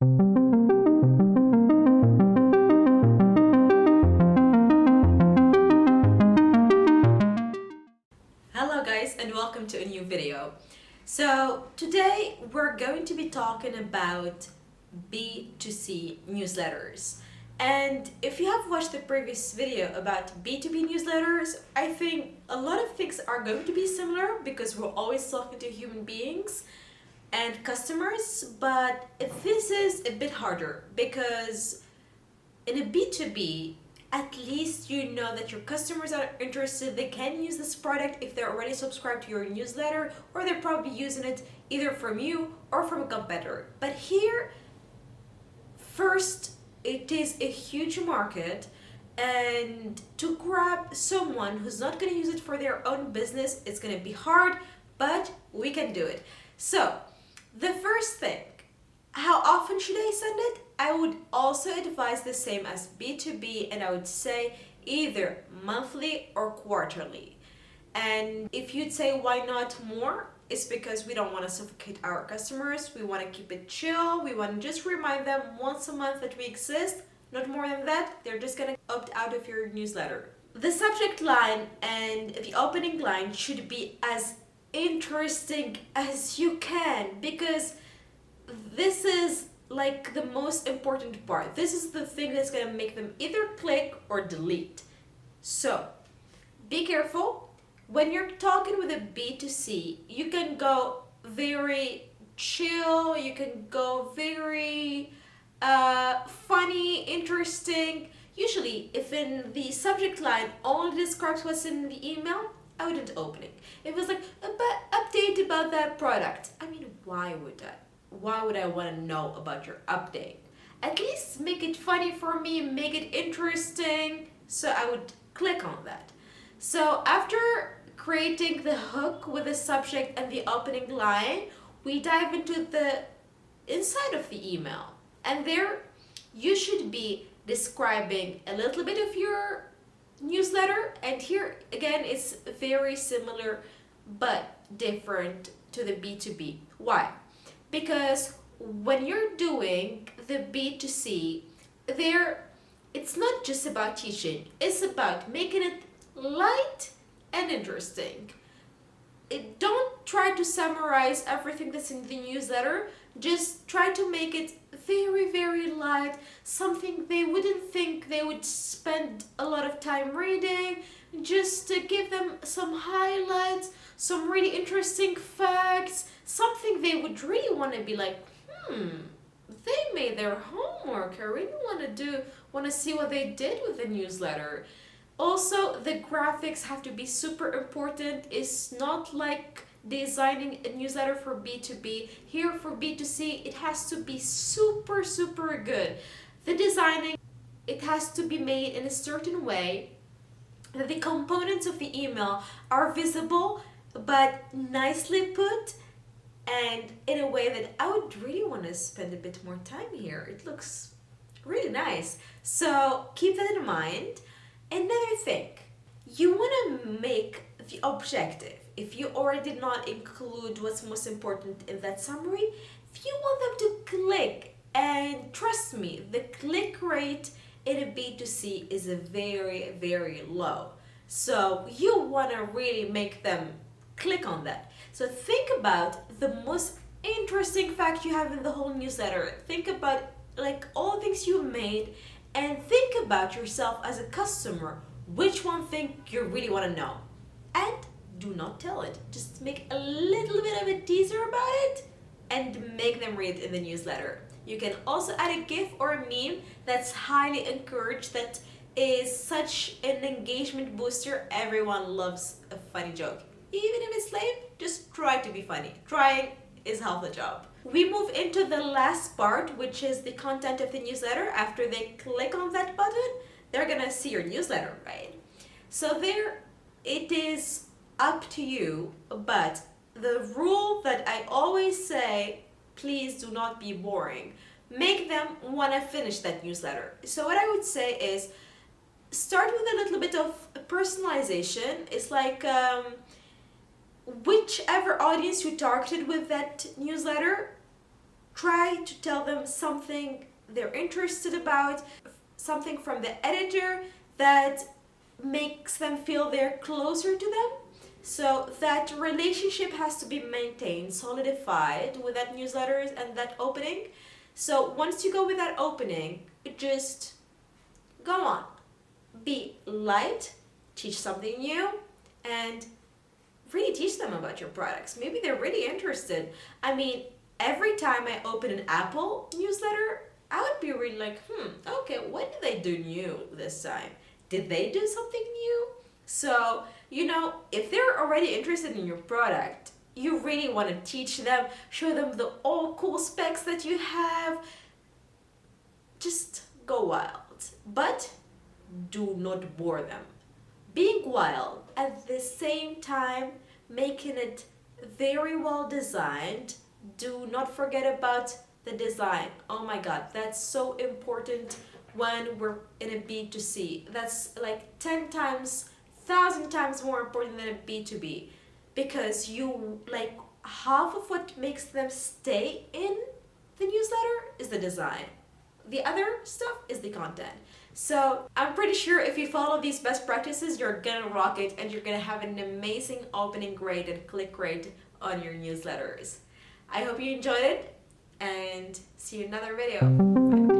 Hello guys, and welcome to a new video. So today we're going to be talking about B2C newsletters. And if you have watched the previous video about B2B newsletters, I think a lot of things are going to be similar because we're always talking to human beings and customers, but this is a bit harder because in a B2B, at least you know that your customers are interested. They can use this product if they're already subscribed to your newsletter, or they're probably using it either from you or from a competitor. But here, first, it is a huge market, and to grab someone who's not going to use it for their own business, it's going to be hard, but we can do it. So, the first thing, how often should I send it? I would also advise the same as B2B, and I would say either monthly or quarterly. And if you'd say why not more, it's because we don't want to suffocate our customers. We want to keep it chill. We want to just remind them once a month that we exist. Not more than that. They're just going to opt out of your newsletter. The subject line and the opening line should be as interesting as you can, because this is like the most important part. This is the thing that's going to make them either click or delete. So be careful. When you're talking with a B2C, you can go very chill, you can go very funny, interesting. Usually, if in the subject line only describes what's in the email, I wouldn't open it. If it was like, update about that product, I mean, why would I? Why would I want to know about your update? At least make it funny for me, make it interesting, so I would click on that. So after creating the hook with the subject and the opening line, we dive into the inside of the email. And there you should be describing a little bit of your newsletter. And here again, it's very similar but different to the B2B. Why? Because when you're doing the B2C, it's not just about teaching, it's about making it light and interesting. Don't try to summarize everything that's in the newsletter, just try to make it very, very light, something they wouldn't think they would spend a lot of time reading, just to give them some highlights, some really interesting facts, something they would really want to be like, they made their homework. I really want to see what they did with the newsletter. Also, the graphics have to be super important. It's not like designing a newsletter for B2B. Here for B2C, it has to be super, super good. The designing, it has to be made in a certain way that the components of the email are visible but nicely put, and in a way that I would really want to spend a bit more time here. It looks really nice. So keep that in mind. Another thing, you want to make the objective. If you already did not include what's most important in that summary, if you want them to click, and trust me, the click rate in a B2C is a very, very low. So you want to really make them click on that. So think about the most interesting fact you have in the whole newsletter. Think about like all the things you made, and think about yourself as a customer. Which one thing you really want to know? And do not tell it. Just make a little bit of a teaser about it and make them read in the newsletter. You can also add a GIF or a meme that's highly encouraged, that is such an engagement booster. Everyone loves a funny joke. Even if it's lame, just try to be funny. Trying is half the job. We move into the last part, which is the content of the newsletter. After they click on that button, they're gonna see your newsletter, right? So there, it is up to you, but the rule that I always say, please do not be boring. Make them wanna finish that newsletter. So what I would say is, start with a little bit of personalization. It's like, whichever audience you targeted with that newsletter, Try to tell them something they're interested about, something from the editor that makes them feel they're closer to them. So that relationship has to be maintained, solidified with that newsletters and that opening. So once you go with that opening, just go on. Be light, teach something new, and really teach them about your products. Maybe they're really interested. I mean, every time I open an Apple newsletter, I would be really like, okay, what did they do new this time? Did they do something new? So, if they're already interested in your product, you really want to teach them, show them the all cool specs that you have. Just go wild, but do not bore them. Being wild at the same time, making it very well designed. Do not forget about the design. Oh my god, that's so important when we're in a B2C. That's like 10 times, 1,000 times more important than a B2B, because half of what makes them stay in the newsletter is the design. The other stuff is the content. So I'm pretty sure if you follow these best practices, you're gonna rock it and you're gonna have an amazing opening rate and click rate on your newsletters. I hope you enjoyed it and see you in another video. Bye.